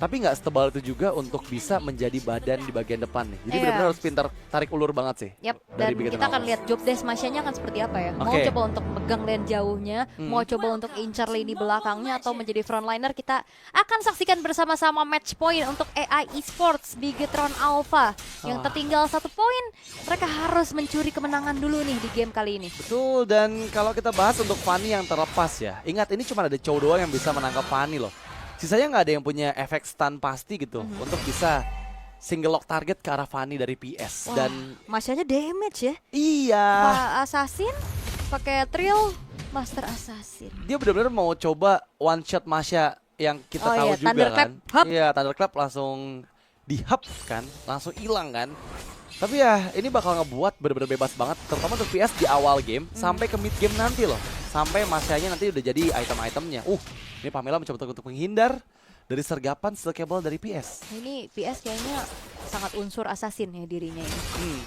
tapi nggak setebal itu juga untuk bisa menjadi badan di bagian depan nih. Jadi benar-benar harus pintar tarik ulur banget sih. Yap, dari dan Beacon kita akan Alpha. lihat job desk Masyanya akan seperti apa ya. Mau Oke. coba untuk pegang lane jauhnya, mau coba untuk incar lini belakangnya atau menjadi frontliner. Kita akan saksikan bersama-sama match point untuk AI Esports Bigetron Alpha. Yang tertinggal 1 poin, mereka harus mencuri kemenangan dulu nih di game kali ini. Betul, dan kalau kita bahas untuk Fanny yang terlepas ya, ingat ini cuma ada Chow doang yang bisa menangkap Fanny loh. Sisanya nggak ada yang punya efek stun pasti gitu untuk bisa single lock target ke arah Fanny dari PS. Wah, Dan Masyanya damage ya. iya, Pak Assassin pakai Trill Master Assassin. dia benar-benar mau coba one shot Masya yang kita Oh tahu iya, juga Thunderclap, kan. hup. Iya, Thunderclap langsung di-hub kan, langsung hilang kan. Tapi ya ini bakal ngebuat benar-benar bebas banget, terutama untuk PS di awal game sampai ke mid game nanti loh. Sampai Masyanya nanti udah jadi item-itemnya. Ini Pamela mencoba untuk menghindar dari sergapan steel cable dari PS. Ini PS kayaknya sangat unsur assassin ya dirinya ini.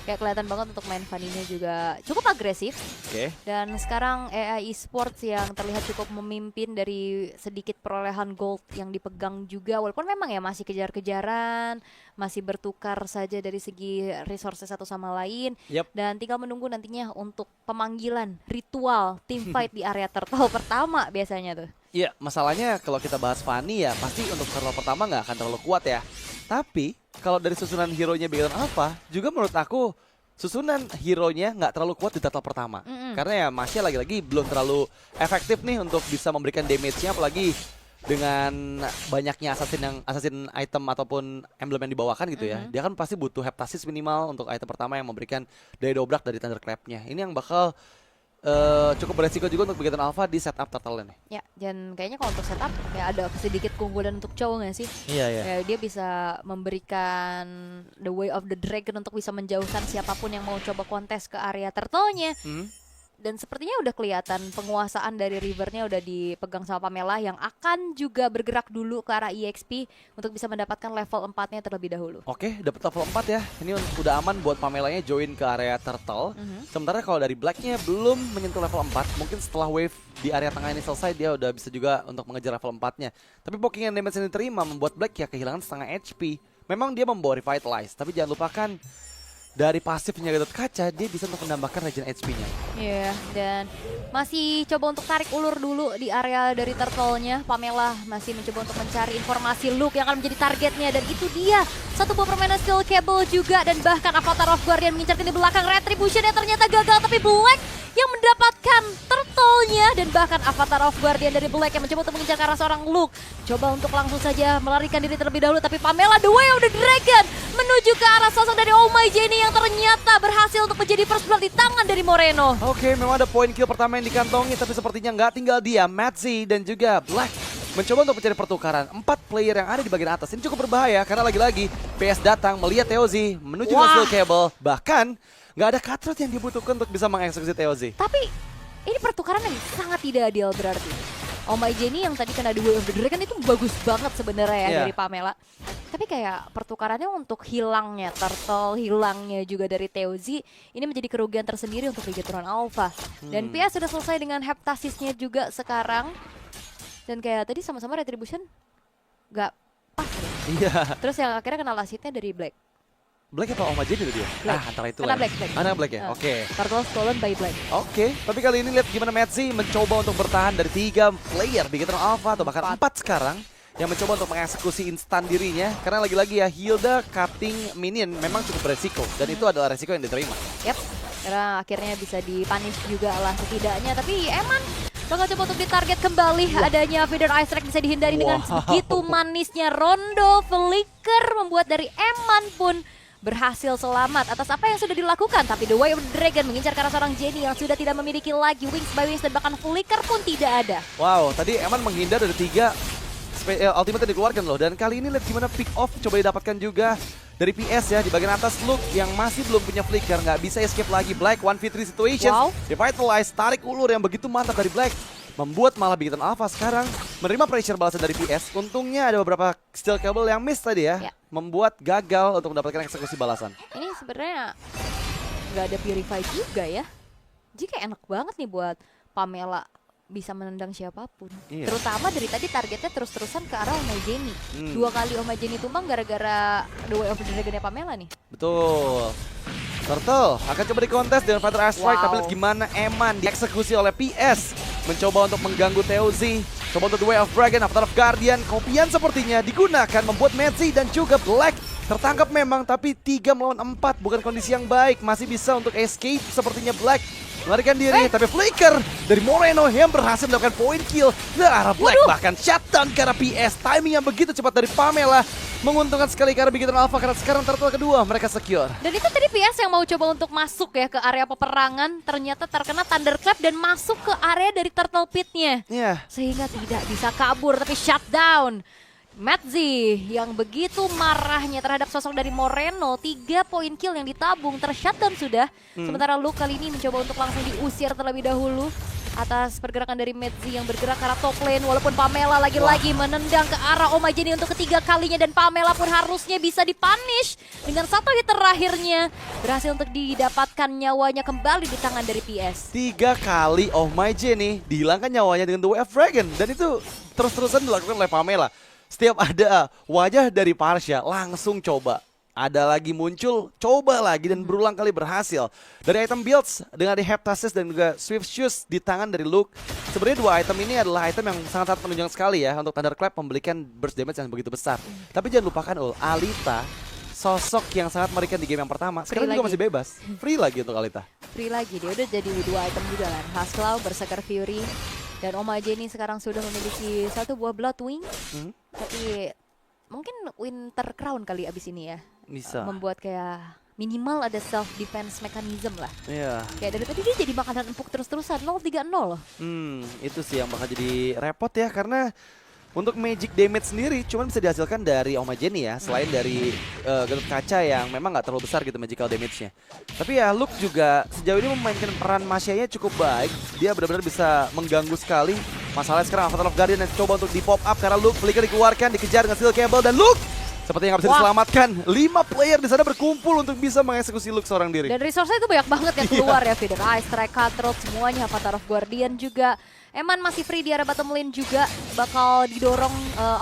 Kayak kelihatan banget untuk main Fanny-nya juga cukup agresif. Oke. Dan sekarang AI Esports yang terlihat cukup memimpin dari sedikit perolehan gold yang dipegang juga. Walaupun memang ya masih kejar-kejaran, masih bertukar saja dari segi resources satu sama lain. Yap. Dan tinggal menunggu nantinya untuk pemanggilan ritual team fight di area turtle pertama biasanya tuh. Iya, masalahnya kalau kita bahas Fanny ya pasti untuk turtle pertama nggak akan terlalu kuat ya. Tapi kalau dari susunan hero-nya Beacon Alpha juga menurut aku susunan hero-nya nggak terlalu kuat di turtle pertama. Karena ya Masya lagi-lagi belum terlalu efektif nih untuk bisa memberikan damage-nya, apalagi dengan banyaknya assassin item ataupun emblem yang dibawakan gitu ya. Dia kan pasti butuh heptasis minimal untuk item pertama yang memberikan daya dobrak dari Thunderclap-nya. Ini yang bakal cukup beresiko juga untuk Beacon Alpha di setup turtle nih. Ya, dan kayaknya kalau untuk setup ya ada sedikit keunggulan untuk Chow nggak sih? Iya, iya. Ya, dia bisa memberikan the way of the dragon untuk bisa menjauhkan siapapun yang mau coba kontes ke area turtle-nya. Dan sepertinya udah kelihatan penguasaan dari rivernya udah dipegang sama Pamela yang akan juga bergerak dulu ke arah EXP untuk bisa mendapatkan level 4-nya terlebih dahulu. Oke, dapat level 4 ya. Ini udah aman buat Pamelanya join ke area turtle. Sementara kalau dari Blacknya belum menyentuh level 4, mungkin setelah wave di area tengah ini selesai dia udah bisa juga untuk mengejar level 4-nya. Tapi poking yang damage yang diterima membuat Black ya kehilangan setengah HP. Memang dia membawa Revitalize, tapi jangan lupakan dari pasifnya Gatot Kaca dia bisa untuk menambahkan regen HP-nya. Iya, dan masih coba untuk tarik ulur dulu di area dari turtle-nya. Pamela masih mencoba untuk mencari informasi Luke yang akan menjadi targetnya. Dan itu dia, satu buah permainan steel cable juga. Dan bahkan Avatar of Guardian mengincar di belakang. Retribution yang ternyata gagal, tapi Black yang mendapatkan turtle-nya. Dan bahkan Avatar of Guardian dari Black yang mencoba untuk mengincar ke arah seorang Luke. Coba untuk langsung saja melarikan diri terlebih dahulu. Tapi Pamela the way of the dragon menuju ke arah sosok dari Oh My Jenny yang ternyata berhasil untuk menjadi first blood di tangan dari Moreno. Oke, memang ada poin kill pertama yang dikantongi, tapi sepertinya nggak tinggal dia. Matzi dan juga Black mencoba untuk mencari pertukaran. 4 player yang ada di bagian atas ini cukup berbahaya karena lagi-lagi PS datang melihat Teozi menuju ke steel cable. Bahkan nggak ada cutthroat yang dibutuhkan untuk bisa mengeksekusi Teozi. Tapi ini pertukaran yang sangat tidak adil berarti. Oh My Jenny yang tadi kena The Way of the Dragon itu bagus banget sebenarnya ya Iya. dari Pamela. Tapi kayak pertukarannya untuk hilangnya turtle, hilangnya juga dari Teozi, ini menjadi kerugian tersendiri untuk Bigetron Alpha. Dan PS sudah selesai dengan heptasisnya juga sekarang. Dan kayak tadi sama-sama Retribution nggak pas deh. Iya. Terus yang akhirnya kena lasitnya dari Black. Black atau Om Aja dulu dia? Black. Antara itu Kena lah. Black, Black. Anak Black ya? Oke. Turtle stolen by Black. Oke, tapi kali ini lihat gimana Metzi mencoba untuk bertahan dari 3 player Bigetron Alpha atau bahkan 4 sekarang yang mencoba untuk mengeksekusi instan dirinya karena lagi-lagi ya Hilda cutting minion memang cukup beresiko dan itu adalah resiko yang diterima. Yap, karena akhirnya bisa dipunish juga lah setidaknya. Tapi Eman bakal coba untuk ditarget kembali. Adanya Feather Ice Strike bisa dihindari dengan begitu manisnya Rondo Flicker membuat dari Eman pun berhasil selamat atas apa yang sudah dilakukan. Tapi The Way of the Dragon mengincar ke arah seorang Jenny yang sudah tidak memiliki lagi Wings by Wings dan bahkan Flicker pun tidak ada. Wow, tadi Eman menghindar dari 3 ultimate yang dikeluarkan loh. Dan kali ini lihat gimana pick off coba didapatkan juga dari PS ya. Di bagian atas Luke yang masih belum punya flicker, nggak bisa escape lagi. Black 1v3 situation. Wow. Revitalize, tarik ulur yang begitu mantap dari Black. Membuat malah Bigetron Alpha sekarang menerima pressure balasan dari PS. Untungnya ada beberapa steel cable yang miss tadi ya. Ya. Membuat gagal untuk mendapatkan eksekusi balasan. Ini sebenarnya nggak ada Purify juga ya. Jika enak banget nih buat Pamela bisa menendang siapapun. Iya. Terutama dari tadi targetnya terus-terusan ke arah Omajeni. 2 kali Omajeni tumbang gara-gara The Way of the Dragon-nya Pamela nih. Betul. Turtle akan coba dikontes dengan Fighter Ice Strike, Wow. tapi lihat gimana Eman dieksekusi oleh PS. Mencoba untuk mengganggu Teozi. Coba untuk The Way of Dragon, Avatar of Guardian. Kopian sepertinya digunakan membuat Metzi dan juga Black tertangkap memang, tapi 3 melawan 4 bukan kondisi yang baik. Masih bisa untuk escape sepertinya Black. Melarikan diri, tapi flicker dari Moreno yang berhasil mendapatkan point kill ke arah Black. Bahkan shutdown ke arah PS. Timing yang begitu cepat dari Pamela. Menguntungkan sekali ke arah Bigitan Alpha karena sekarang turtle kedua mereka secure. Dan itu tadi PS yang mau coba untuk masuk ya ke area peperangan. Ternyata terkena Thunderclap dan masuk ke area dari Turtle Pit-nya. Iya. Sehingga tidak bisa kabur, tapi shutdown. Metzi yang begitu marahnya terhadap sosok dari Moreno, 3 poin kill yang ditabung tershutdown sudah. Sementara Luke kali ini mencoba untuk langsung diusir terlebih dahulu atas pergerakan dari Metzi yang bergerak ke arah top lane. Walaupun Pamela lagi-lagi menendang ke arah Omajeni untuk ketiga kalinya, dan Pamela pun harusnya bisa dipunish dengan satu hit terakhirnya berhasil untuk didapatkan nyawanya kembali di tangan dari PS. 3 kali Oh My Jenny dihilangkan nyawanya dengan The Way of Dragon, dan itu terus-terusan dilakukan oleh Pamela. Setiap ada wajah dari Parsha langsung coba. Ada lagi muncul, coba lagi, dan berulang kali berhasil. Dari item builds dengan di Heptasis dan juga Swift Shoes di tangan dari Luke. Sebenarnya 2 item ini adalah item yang sangat-sangat menunjang sekali ya untuk Thunderclap memberikan burst damage yang begitu besar. Tapi jangan lupakan Alita, sosok yang sangat mengerikan di game yang pertama. Sekarang juga masih bebas. Free lagi untuk Alita. Free lagi, dia udah jadi 2 item juga kan. Haskell, Berserker Fury, dan Omajeni sekarang sudah memiliki 1 buah Bloodwing. Tapi mungkin Winter Crown kali abis ini ya. Bisa. Membuat kayak minimal ada self defense mechanism lah. Iya. Kayak dari tadi dia jadi makanan empuk terus-terusan 0-3-0 loh. Itu sih yang bakal jadi repot ya, karena untuk magic damage sendiri cuma bisa dihasilkan dari Omajeni ya, selain dari Gatot Kaca yang memang nggak terlalu besar gitu magical damage-nya. Tapi ya Luke juga sejauh ini memainkan peran Masyanya cukup baik. Dia benar-benar bisa mengganggu sekali. Masalahnya sekarang Avatar of Guardian yang coba untuk di pop up karena Luke flicker dikeluarkan, dikejar dengan steel cable, dan Luke seperti yang nggak bisa diselamatkan. 5 player di sana berkumpul untuk bisa mengeksekusi Luke seorang diri. Dan resource-nya itu banyak banget yang keluar ya. Feeder Ice, Strike, Cutthroat, semuanya. Avatar of Guardian juga. Eman masih free di area bottom lane juga. Bakal didorong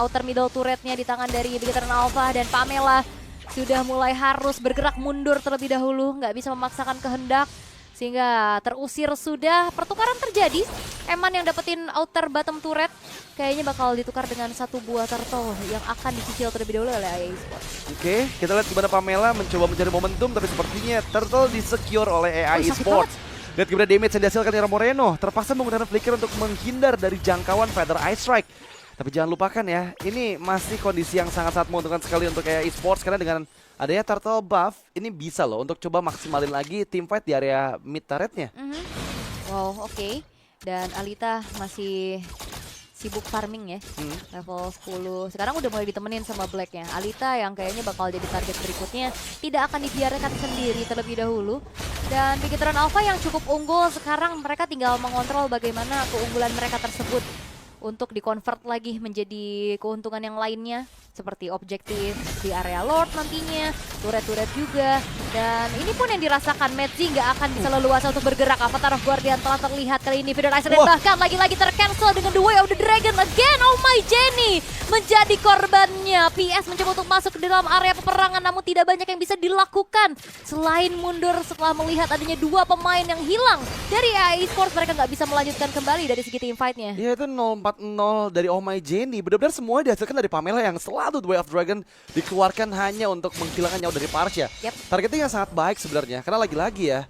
outer middle turretnya di tangan dari Bigitan Alpha. Dan Pamela sudah mulai harus bergerak mundur terlebih dahulu. Nggak bisa memaksakan kehendak. Sehingga terusir sudah. Pertukaran terjadi. Eman yang dapetin outer bottom turret kayaknya bakal ditukar dengan 1 buah turtle yang akan dicicil terlebih dahulu oleh EA Sports. Oke, kita lihat gimana Pamela mencoba mencari momentum, tapi sepertinya turtle disecure oleh AI sakit Sports. Lihat gimana damage yang dihasilkan dari Moreno, terpaksa menggunakan flicker untuk menghindar dari jangkauan Feather Ice Strike. Tapi jangan lupakan ya, ini masih kondisi yang sangat-sangat menguntungkan sekali untuk AI Sports, karena dengan adanya turtle buff, ini bisa loh untuk coba maksimalin lagi team fight di area mid turretnya. Wow, oke. Dan Alita masih sibuk farming ya, level 10. Sekarang udah mulai ditemenin sama Black-nya. Alita yang kayaknya bakal jadi target berikutnya tidak akan dibiarkan sendiri terlebih dahulu. Dan Bigitan Alpha yang cukup unggul, sekarang mereka tinggal mengontrol bagaimana keunggulan mereka tersebut untuk dikonvert lagi menjadi keuntungan yang lainnya, seperti objektif di area Lord nantinya, turret-turret juga. Dan ini pun yang dirasakan Metzi nggak akan bisa leluasa untuk bergerak. Avatar of Guardian telah terlihat kali ini, Feeder Ice, dan bahkan lagi-lagi tercancel dengan The Way of the Dragon again. Oh my Jenny menjadi korbannya. PS mencoba untuk masuk ke dalam area peperangan, namun tidak banyak yang bisa dilakukan selain mundur setelah melihat adanya 2 pemain yang hilang dari EA Sports. Mereka nggak bisa melanjutkan kembali dari segi team fight-nya. Ya itu 0-4-0 dari Oh My Jenny. Benar-benar semua dihasilkan dari Pamela yang selalu The Way of Dragon dikeluarkan hanya untuk menghilangkan nyawa dari Parsha. Targetnya yang sangat baik sebenarnya, karena lagi-lagi ya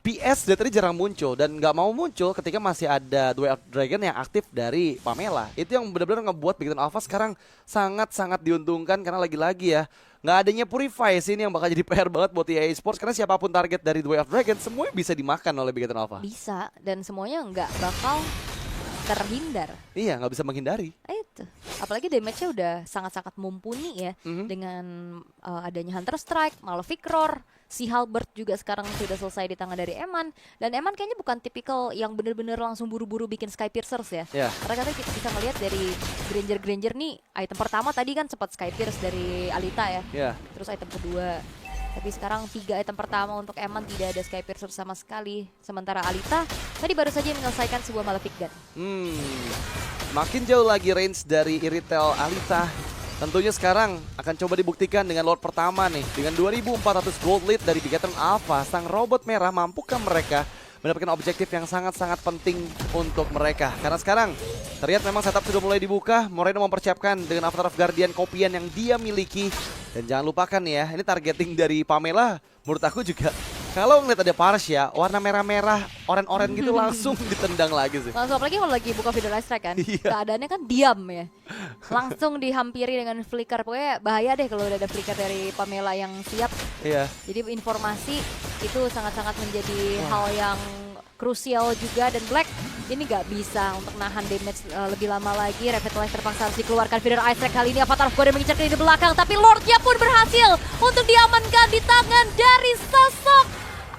PS dari tadi jarang muncul dan nggak mau muncul ketika masih ada The Way of Dragon yang aktif dari Pamela. Itu yang benar-benar ngebuat Bigitan Alpha sekarang sangat-sangat diuntungkan, karena lagi-lagi ya nggak adanya Purify sini yang bakal jadi PR banget buat EA Sports, karena siapapun target dari The Way of Dragon semuanya bisa dimakan oleh Bigitan Alpha. Bisa, dan semuanya nggak bakal terhindar. Iya, nggak bisa menghindari. Itu. Apalagi damage-nya udah sangat-sangat mumpuni ya. Dengan adanya Hunter Strike, Malefic Roar, si Halberd juga sekarang sudah selesai di tangan dari Eman. Dan Eman kayaknya bukan tipikal yang bener-bener langsung buru-buru bikin Sky Piercers ya. Karena kita bisa melihat dari Granger nih, item pertama tadi kan sempat Sky Pierce dari Alita ya. Terus item kedua Tapi sekarang 3 item pertama untuk Eman tidak ada Sky Piercer sama sekali. Sementara Alita tadi baru saja menyelesaikan sebuah Malefic Gun. Makin jauh lagi range dari Iritel Alita. Tentunya sekarang akan coba dibuktikan dengan Lord pertama nih. Dengan 2400 gold lead dari Bigetron Alpha, sang robot merah mampukah mereka mendapatkan objektif yang sangat-sangat penting untuk mereka. Karena sekarang terlihat memang setup sudah mulai dibuka. Moreno mempersiapkan dengan Avatar of Guardian kopian yang dia miliki. Dan jangan lupakan ya, ini targeting dari Pamela menurut aku juga. Kalau ngeliat ada Parsha, warna merah-merah, oren-oren gitu langsung ditendang lagi sih. Langsung apalagi kalau lagi buka video live strike kan, Iya. keadaannya kan diam ya. Langsung dihampiri dengan flicker, pokoknya bahaya deh kalau udah ada flicker dari Pamela yang siap. Iya. Jadi informasi itu sangat-sangat menjadi hal yang krusial juga, dan Black ini nggak bisa untuk nahan damage lebih lama lagi. Revitalize terpaksa harus dikeluarkan. Feeder Ice Track kali ini Avatar of God mengincar ke di belakang, tapi Lordnya pun berhasil untuk diamankan di tangan dari sosok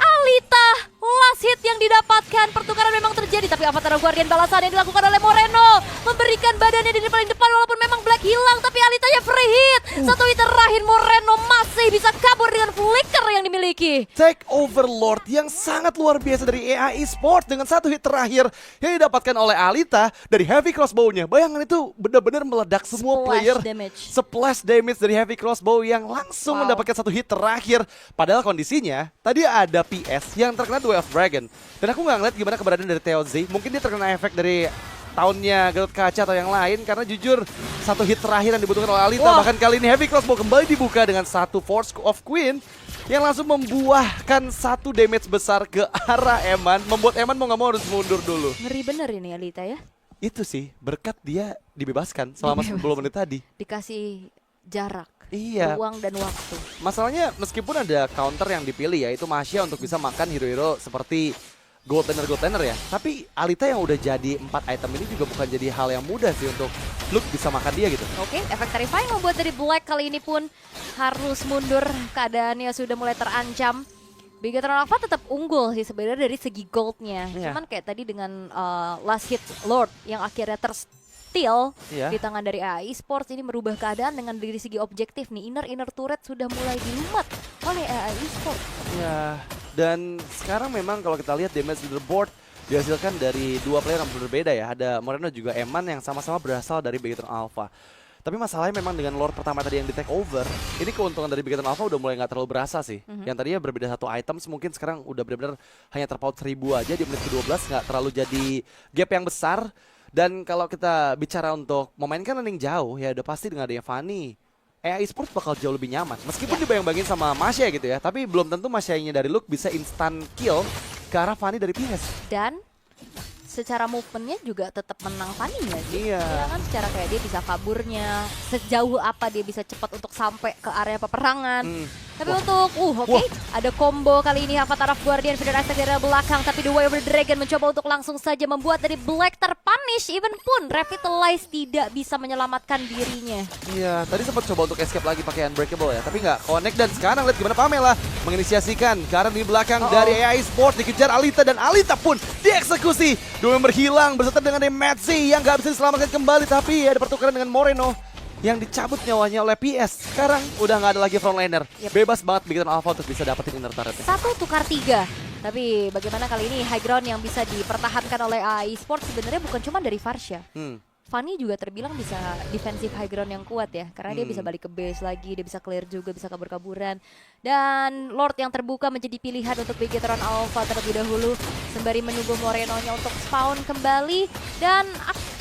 Alita. Last hit yang didapatkan, pertukaran memang terjadi, tapi Avatar of Guardian balasan yang dilakukan oleh Moreno memberikan badannya di paling depan, walaupun memang Black hilang, tapi Alitanya free hit. Satu hit terakhir Moreno masih bisa kabur dengan flicker yang dimiliki. Take over Lord yang sangat luar biasa dari EA Sport dengan satu hit terakhir yang didapatkan oleh Alita dari heavy crossbow-nya. Bayangan itu benar-benar meledak semua player. Splash damage dari heavy crossbow yang langsung mendapatkan satu hit terakhir. Padahal kondisinya tadi ada PS yang terkena Way of Dragon. Dan aku nggak ngeliat gimana keberadaan dari Teo Z. Mungkin dia terkena efek dari tahunnya Gatot Kaca atau yang lain, karena jujur satu hit terakhir yang dibutuhkan oleh Alita. Bahkan kali ini heavy crossbow kembali dibuka dengan satu Force of Queen yang langsung membuahkan satu damage besar ke arah Eman, membuat Eman mau nggak mau harus mundur dulu. Ngeri bener ini Alita ya. Itu sih berkat dia dibebaskan selama 10 menit tadi. Dikasih jarak, Iya. ruang dan waktu. Masalahnya meskipun ada counter yang dipilih, yaitu Masya untuk bisa makan hero-hero seperti gold laner ya. Tapi Alita yang udah jadi 4 item ini juga bukan jadi hal yang mudah sih untuk Luke bisa makan dia gitu. Oke, efek terrifying membuat dari Black kali ini pun harus mundur. Keadaannya sudah mulai terancam. Bigetron Alpha tetap unggul sih sebenarnya dari segi goldnya. Iya. Cuman kayak tadi dengan last hit Lord yang akhirnya tersteal Iya. di tangan dari AI Sports, ini merubah keadaan dengan dari segi objektif nih. Inner turret sudah mulai dilumat oleh AI Sports. Ya, dan sekarang memang kalau kita lihat damage leaderboard dihasilkan dari dua player yang berbeda ya. Ada Moreno juga Eman yang sama-sama berasal dari Bigetron Alpha. Tapi masalahnya memang dengan Lord pertama tadi yang di take over, ini keuntungan dari Bigetron Alpha udah mulai nggak terlalu berasa sih. Yang tadinya berbeda satu item, mungkin sekarang udah benar-benar hanya terpaut 1000 aja di menit ke-12, nggak terlalu jadi gap yang besar. Dan kalau kita bicara untuk memainkan landing jauh, ya udah pasti dengan adanya Fanny, EA Sports bakal jauh lebih nyaman. Meskipun dibayang-bayangin sama Masya gitu ya, tapi belum tentu Masya-nya dari Luke bisa instant kill ke arah Fanny dari PS. Dan secara movementnya juga tetap menang Fanny ya sih. Iya. Ya kan, secara kayak dia bisa kaburnya, sejauh apa dia bisa cepat untuk sampai ke area peperangan. Tapi untuk, oke, ada combo kali ini Avatar of Guardian, Feeder Ice dari belakang, tapi The Way of the Dragon mencoba untuk langsung saja membuat dari Black terpunish, even pun Revitalize tidak bisa menyelamatkan dirinya. Iya, tadi sempat coba untuk escape lagi pakai Unbreakable ya, tapi nggak connect. Dan sekarang lihat gimana Pamela menginisiasikan karena di belakang dari AI Sport dikejar Alita, dan Alita pun dieksekusi. Dua member hilang berserta dengan Matzi yang nggak bisa diselamatkan kembali, tapi ada pertukaran dengan Moreno yang dicabut nyawanya oleh PS. Sekarang udah nggak ada lagi frontliner. Bebas banget Bigetron Alpha untuk bisa dapetin inner turretnya. 1 tukar 3. Tapi bagaimana kali ini high ground yang bisa dipertahankan oleh AI Sports sebenarnya bukan cuma dari Farsha. Fanny juga terbilang bisa defensive high ground yang kuat ya, karena dia bisa balik ke base lagi, dia bisa clear juga, bisa kabur-kaburan. Dan Lord yang terbuka menjadi pilihan untuk Bigetron Alpha terlebih dahulu, sembari menunggu Moreno-nya untuk spawn kembali. Dan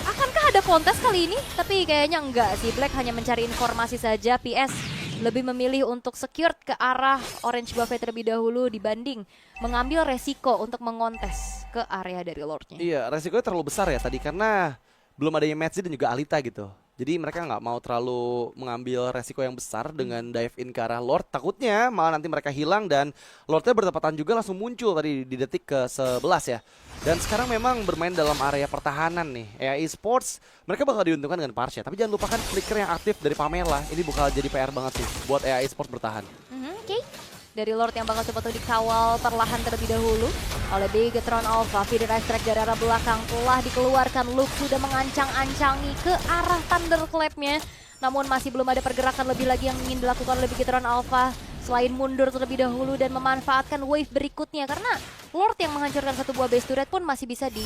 akankah ada kontes kali ini? Tapi kayaknya enggak sih, Black hanya mencari informasi saja. PS lebih memilih untuk secure ke arah Orange Buffet terlebih dahulu dibanding mengambil resiko untuk mengontes ke area dari Lordnya. Iya, resikonya terlalu besar ya tadi karena belum adanya Matzi dan juga Alita gitu. Jadi mereka nggak mau terlalu mengambil resiko yang besar dengan dive in ke arah Lord. Takutnya malah nanti mereka hilang dan Lordnya bertepatan juga langsung muncul tadi di detik ke-11 ya. Dan sekarang memang bermain dalam area pertahanan nih. EA Sports mereka bakal diuntungkan dengan Parsha. Tapi jangan lupakan flicker yang aktif dari Pamela. Ini bakal jadi PR banget sih buat EA Sports bertahan. Oke. Dari Lord yang bakal coba tuh dikawal perlahan terlebih dahulu oleh Bigetron Alpha. Feeder Ice Track dari arah belakang telah dikeluarkan. Luke sudah mengancang-ancangi ke arah Thunderclap-nya. Namun masih belum ada pergerakan lebih lagi yang ingin dilakukan oleh Bigetron Alpha. selain mundur terlebih dahulu dan memanfaatkan wave berikutnya, karena Lord yang menghancurkan satu buah base turret pun masih bisa di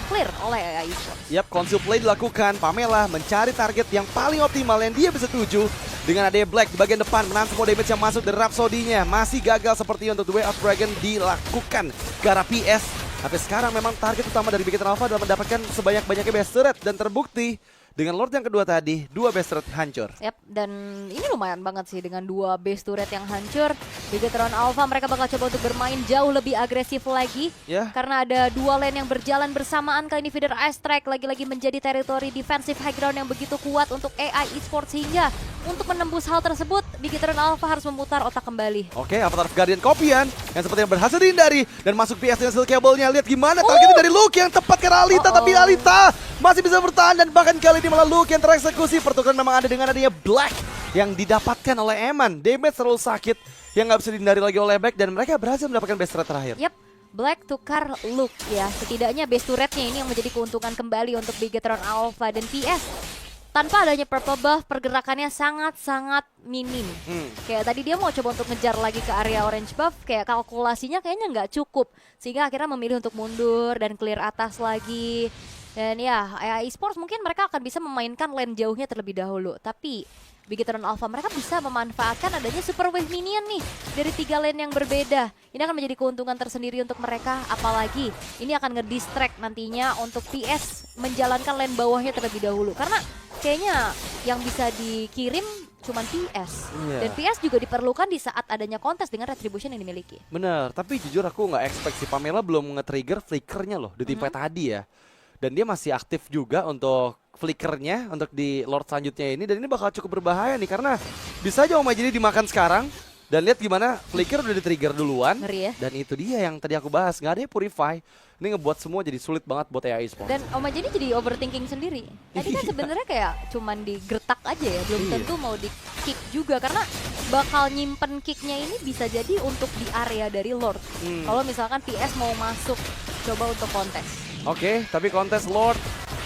clear oleh AI Esports. Yap, conceal play dilakukan. Pamela mencari target yang paling optimal yang dia bisa tuju. Dengan adanya Black di bagian depan, menahan semua damage yang masuk dari Rhapsody-nya. Masih gagal seperti untuk The Way of Dragon dilakukan ke arah PS. Tapi sekarang memang target utama dari Big Hit Alpha adalah mendapatkan sebanyak-banyaknya base turret. Dan terbukti dengan Lord yang kedua tadi, 2 base turret hancur. Yap, dan ini lumayan banget sih dengan 2 base turret yang hancur. Bigetron Alpha mereka bakal coba untuk bermain jauh lebih agresif lagi. Ya. Karena ada 2 lane yang berjalan bersamaan. Kali ini feeder Ice Strike lagi-lagi menjadi teritori defensive high ground yang begitu kuat untuk AI Esports. Sehingga untuk menembus hal tersebut, Bigetron Alpha harus memutar otak kembali. Oke, Avatar of Guardian Kopian yang sepertinya berhasil dihindari. Dan masuk PS dengan skill cable-nya. Lihat gimana targetnya dari Luke yang tepat ke Alita. Tapi Alita masih bisa bertahan dan bahkan kali ini malah Luke yang tereksekusi. Pertukaran memang ada dengan adanya Black yang didapatkan oleh Eman. Damage terlalu sakit yang nggak bisa dihindari lagi oleh Black dan mereka berhasil mendapatkan base turret terakhir. Yap, Black tukar Luke ya. Setidaknya base turretnya ini yang menjadi keuntungan kembali untuk Bigetron Alpha dan PS. Tanpa adanya purple buff, pergerakannya sangat-sangat minim. Kayak tadi dia mau coba untuk ngejar lagi ke area orange buff, kayak kalkulasinya kayaknya nggak cukup. Sehingga akhirnya memilih untuk mundur dan clear atas lagi. Dan ya, AI Esports mungkin mereka akan bisa memainkan lane jauhnya terlebih dahulu. Tapi Bigetron Alpha mereka bisa memanfaatkan adanya super wave minion nih dari 3 lane yang berbeda. Ini akan menjadi keuntungan tersendiri untuk mereka. Apalagi ini akan ngedistract nantinya untuk PS menjalankan lane bawahnya terlebih dahulu. Karena kayaknya yang bisa dikirim cuman PS. Dan PS juga diperlukan di saat adanya kontes dengan retribution yang dimiliki. Bener, tapi jujur aku nggak expect si Pamela belum nge-trigger flickernya loh di tim tadi ya. Dan dia masih aktif juga untuk flickernya untuk di Lord selanjutnya ini. Dan ini bakal cukup berbahaya nih karena bisa aja Oma jadi dimakan sekarang. Dan lihat gimana flicker udah di-trigger duluan. Ngeri ya. Dan itu dia yang tadi aku bahas, nggak ada Purify. Ini ngebuat semua jadi sulit banget buat AI Esports. Dan Oma jadi overthinking sendiri. Tadi kan sebenarnya kayak cuman digertak aja ya, belum tentu mau di kick juga karena bakal nyimpen kicknya ini bisa jadi untuk di area dari Lord. Kalau misalkan PS mau masuk coba untuk kontes. Oke, tapi kontes Lord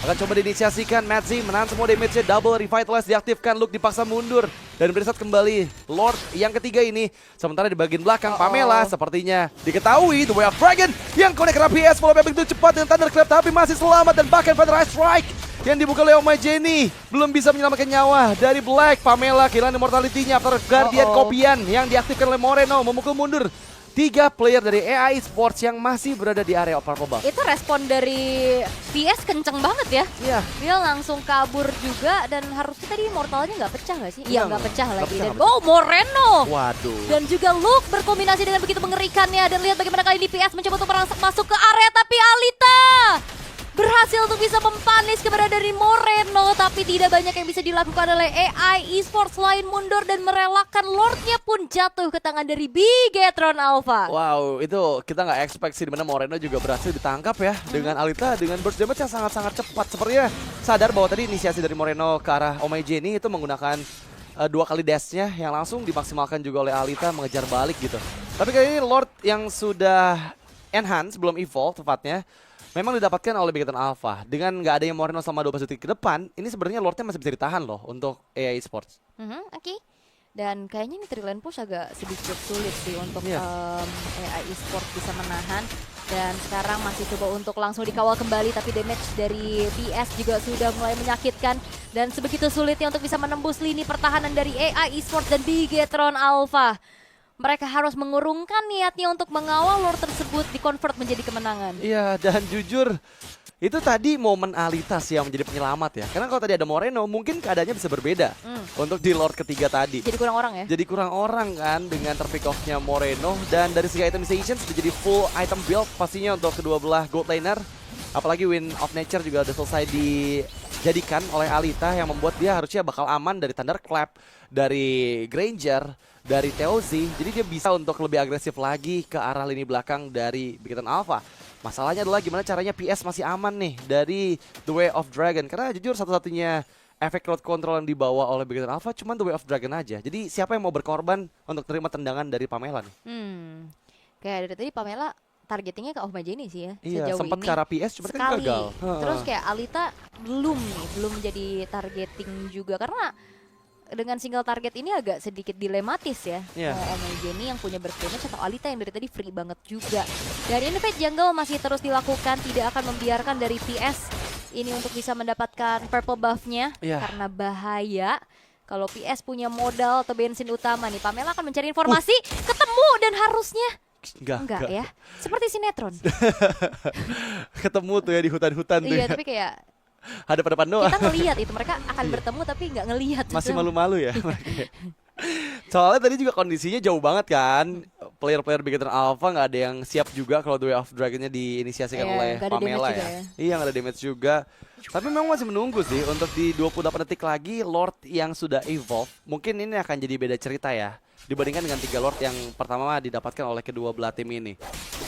akan coba diinisiasikan. Madzi menahan semua damage-nya, double revitalize diaktifkan, Luke dipaksa mundur dan bereset kembali Lord yang ketiga ini. Sementara di bagian belakang Pamela sepertinya diketahui The Way of Dragon yang connect ke PS follow back begitu cepat dengan Thunderclap tapi masih selamat dan bahkan Feather Ice Strike yang dibuka oleh Oma Jenny belum bisa menyelamatkan nyawa dari Black. Pamela kehilangan immortality-nya after Guardian Kopian yang diaktifkan oleh Moreno memukul mundur 3 player dari AI Esports yang masih berada di area purple buff. Itu respon dari PS kenceng banget ya. Iya. Dia langsung kabur juga dan harusnya tadi mortalnya nggak pecah nggak sih? Iya nggak pecah lagi. pecah, Dan Moreno. Waduh. Dan juga Luke berkombinasi dengan begitu mengerikannya. Dan lihat bagaimana kali ini PS mencoba untuk masuk ke area tapi Alita berhasil untuk bisa mempanis keberadaan dari Moreno. Tapi tidak banyak yang bisa dilakukan oleh AI Esports selain mundur dan merelakan Lordnya pun jatuh ke tangan dari Bigetron Alpha. Wow, itu kita nggak expect sih dimana Moreno juga berhasil ditangkap ya dengan Alita dengan burst damage yang sangat-sangat cepat. Sepertinya sadar bahwa tadi inisiasi dari Moreno ke arah Omai Jenny itu menggunakan 2 kali dash-nya yang langsung dimaksimalkan juga oleh Alita mengejar balik gitu. Tapi kali ini Lord yang sudah enhance belum evolve tepatnya memang didapatkan oleh Bigetron Alpha. Dengan nggak adanya Moreno selama 12 detik ke depan, ini sebenarnya Lordnya masih bisa ditahan loh untuk AI Esports. Oke. Dan kayaknya ini Trilane push agak sedikit sulit sih untuk AI Esports bisa menahan. Dan sekarang masih coba untuk langsung dikawal kembali, tapi damage dari PS juga sudah mulai menyakitkan. Dan sebegitu sulitnya untuk bisa menembus lini pertahanan dari AI Esports dan Bigetron Alpha. Mereka harus mengurungkan niatnya untuk mengawal Lord tersebut di-convert menjadi kemenangan. Iya, dan jujur itu tadi momen Alita sih yang menjadi penyelamat ya. Karena kalau tadi ada Moreno mungkin keadaannya bisa berbeda untuk di Lord ketiga tadi. Jadi kurang orang ya? Jadi kurang orang kan dengan terpick off-nya Moreno. Dan dari segi itemization sudah jadi full item build pastinya untuk kedua belah gold laner. Apalagi Wind of Nature juga udah selesai dijadikan oleh Alita yang membuat dia harusnya bakal aman dari Thunderclap, dari Granger, dari Teozi. Jadi dia bisa untuk lebih agresif lagi ke arah lini belakang dari Bigetron Alpha. Masalahnya adalah gimana caranya PS masih aman nih dari The Way of Dragon. Karena jujur satu-satunya efek crowd control yang dibawa oleh Bigetron Alpha cuma The Way of Dragon aja. Jadi siapa yang mau berkorban untuk terima tendangan dari Pamela nih? Kayak dari tadi Pamela targetingnya ke Oma Jenny sih ya, iya, sejauh sempat ini. ke arah PS cuma kan Sekali. gagal. Terus kayak Alita belum jadi targeting juga karena dengan single target ini agak sedikit dilematis ya. Iya. Mau Omega Jenny yang punya burst damage atau Alita yang dari tadi free banget juga. Dan invade jungle masih terus dilakukan, tidak akan membiarkan dari PS ini untuk bisa mendapatkan purple buff-nya. Iya. Karena bahaya. Kalau PS punya modal atau bensin utama nih, Pamela akan mencari informasi, ketemu dan harusnya enggak ya. Seperti sinetron. Ketemu tuh ya di hutan-hutan tuh. Iya, Ya. tapi kayak Ada pada depan doang. kita ngelihat itu mereka akan bertemu tapi nggak ngelihat. Masih malu-malu ya. mereka. Soalnya tadi juga kondisinya jauh banget kan. Player-player Beacon Alpha nggak ada yang siap juga kalau The Way of Dragon-nya diinisiasikan Iya, oleh nggak ada Pamela damage ya. juga ya. Iya, nggak ada damage juga. Tapi memang masih menunggu sih untuk di 28 detik lagi Lord yang sudah evolve. Mungkin ini akan jadi beda cerita ya dibandingkan dengan 3 Lord yang pertama didapatkan oleh kedua belah tim ini.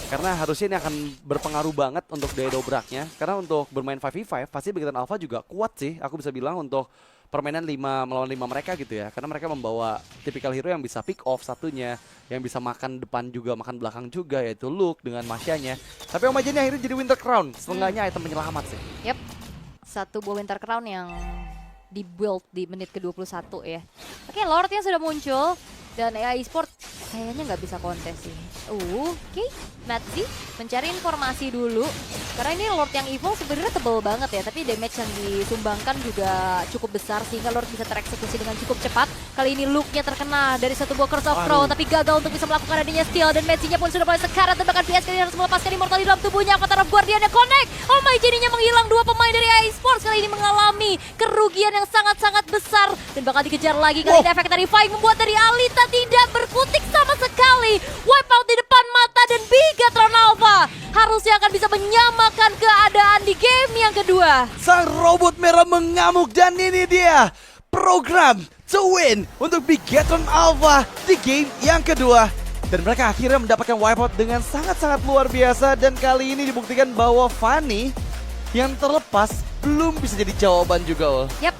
Karena harusnya ini akan berpengaruh banget untuk daya dobraknya. Karena untuk bermain 5v5 pasti Beacon Alpha juga kuat sih. Aku bisa bilang untuk permainan 5 melawan 5 mereka gitu ya. Karena mereka membawa tipikal hero yang bisa pick off satunya, yang bisa makan depan juga, makan belakang juga, yaitu Luke dengan Masyanya. Tapi Omega Jenny akhirnya jadi Winter Crown. Setengahnya item penyelamat sih. Yep. Satu buah Winter Crown yang di-build di menit ke-21 ya. Oke, Lord yang sudah muncul. Dan AI Sport kayaknya nggak bisa kontes sih. Oke, Natzi mencari informasi dulu. Karena ini Lord yang evil sebenarnya tebel banget ya. Tapi damage yang disumbangkan juga cukup besar. Sehingga Lord bisa tereksekusi dengan cukup cepat. Kali ini Luke-nya terkena dari satu buah Curse of Crow. Tapi gagal untuk bisa melakukan adanya steal. Dan Metsi-nya pun sudah mulai sekarat. Dan bahkan PS kali ini harus melepaskan Immortal di dalam tubuhnya. Avatar of Guardian-nya connect. Oh my, jadinya menghilang dua pemain dari AI Sports. Kali ini mengalami kerugian yang sangat-sangat besar. Dan bakal dikejar lagi. Kali ini efek dari Fight membuat dari Alita tidak berkutik sama sekali. Wipe out di depan mata dan Bigatron Alpha harusnya akan bisa menyamakan keadaan di game yang kedua. Sang robot merah mengamuk dan ini dia program to win untuk Bigatron Alpha di game yang kedua. Dan mereka akhirnya mendapatkan wipeout dengan sangat-sangat luar biasa. Dan kali ini dibuktikan bahwa Fanny yang terlepas belum bisa jadi jawaban juga. Yap.